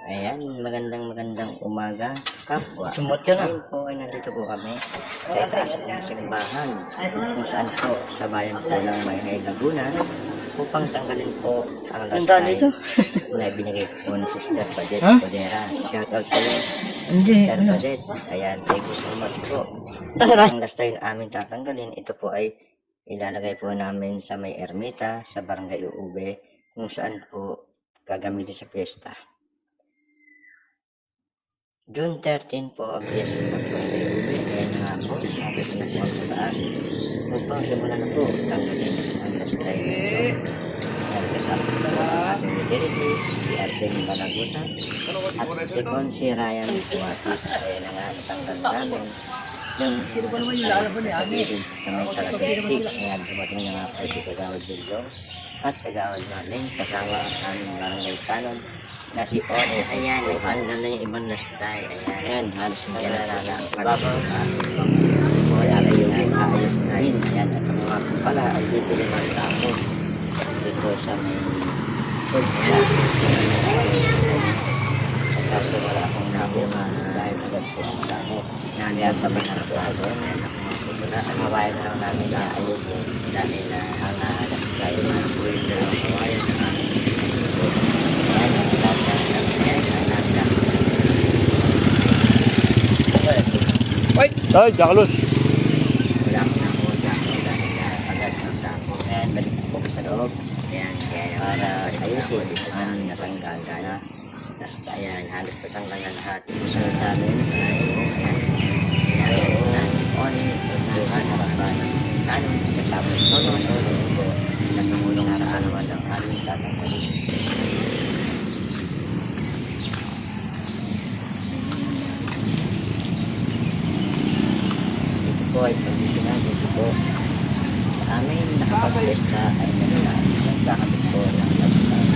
Ayan, magandang umaga, kapwa. Sumot yun, Ngayon po ay nandito po kami sa itaas ng simbahan kung saan po sa bayan po ng Mayhay, Laguna upang tanggalin po ang lastay na binigay po ni Sister Padet Codera. Shoutout sa iyo, Sister Padet. Ayan, thank you so much po. Ang lastay na amin tatanggalin, ito po ay ilalagay po namin sa may ermita sa Barangay Uube kung saan po gagamitin sa piyesta. June 13 po ang piyesta ng Barangay Uube. Kaya nga po, tapos na po ang taas upang simula na po tanggalin ang lastay nito. Ayan, kasama po ang ating utility, si Arsene Balagusa at si Consi Ryan Puatis. Kaya na nga natanggal namin yung sa may taga-safety. Kaya dumating na nga po si Kagawad Bildong at Kagawad Marlene kasama ang aming barangay tanod na si Ore. Ayan, natanggal na yung ibang lastay. Ayan, halos hindi na babaw at wala na yung ayos na rin. Ayan, at ang mga po pala ay bibili ng tao dito sa may food. Kaso wala akong nakuha dahil agad po ang tao. Nandiyan sa may harapado. Ang kawayan na lang namin na ayun dahil na ang lastay na po yung dalawang kawayan na namin. Ay, Jakalos. Wala ko na po dahil agad ng sako. Ayan, balik po sa loob. Ayan, kaya para ayusin ang natanggal na. Basta ayan, halos natanggal na lahat. Gusto namin ay ayan, ginagawa natin on sa harapan ng tanong. Tapos solo po sa tumulong sa alaman ng aming tatanggalin. Po ay tradisyonal dito po sa amin nakapag-pesta ay nagkakabit po ng lastay.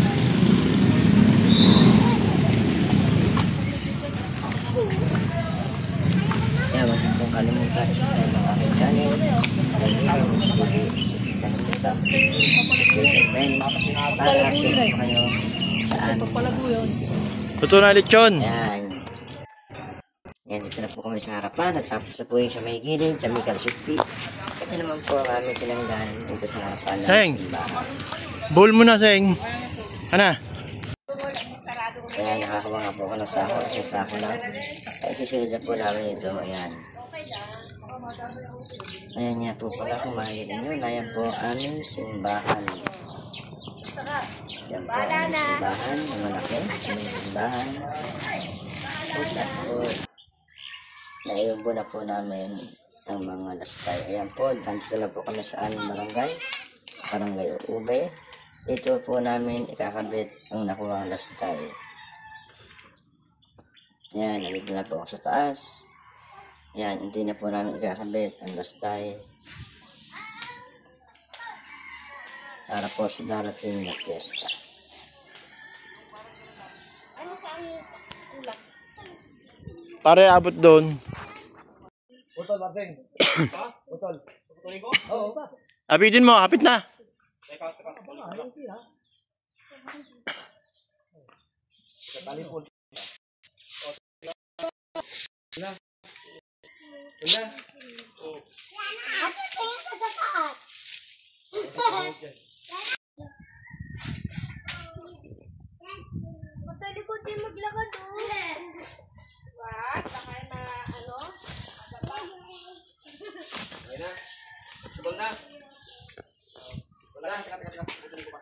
Kaya wag niyo pong kalimutan isubscribe ang aking channel. Kalimutan para update po kayo sa amin. Ito na lechon. Ayan. Yan, dito na po kami sa harapan at tapos na po yung sa may gilid, sa may kalsipi. Kasi naman po ang aming sinanggan dito sa harapan ng simbahan. Bowl mo na, Seng. Ana? Ayan, nakakawa nga po ako ng sako. Yung sako na. Ay, susunod na po namin ito. Ayan. Ayan nga po pala kung makikita nyo. Ayan po ang aming simbahan. Ayan po ang aming simbahan. Ang malaki. Aming simbahan. Naiubo na po namin ang mga lastay. Ayan po, dito na po kami sa aming Barangay Uube. Dito po namin ikakabit ang nakuha lastay. Ayan, nandito na po ako sa taas. Ayan, hindi na po namin ikakabit ang lastay. Para po sa darating na piyesta. Pare, abot doon. Utol, Martin. Ha? Utol. Utuloy ko? Oo. Abitin mo, kapit na. Teka. Sa talipon. Una. Oh. Ako tingin ka sa taas. Matalikod din maglakad doon. What? Baka na ano? Ayun na. Subol na. Wala. Teka. Utuloy ko pa.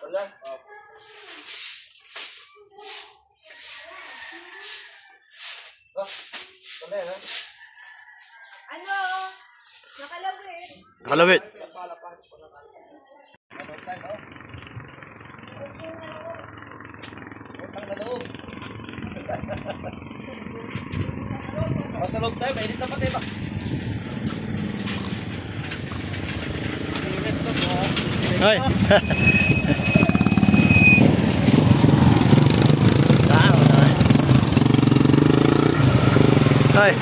Wala. Wala yan, ha? Ano? Nakalawit. Nakalawit. Utang na loob. Sa loob tayo, mainit na pati ba? Ay. Ay.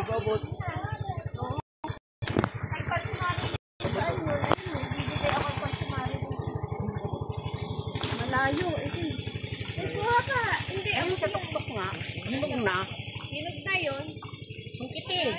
Mag-abot. Ay, konsimari. Saan mo? Bibigay ako ng konsimari. Malayo. Ay, kuha ka. Hindi. Ay, sa tuktok nga. Hinog na. Hinog na yun. Sungkit eh.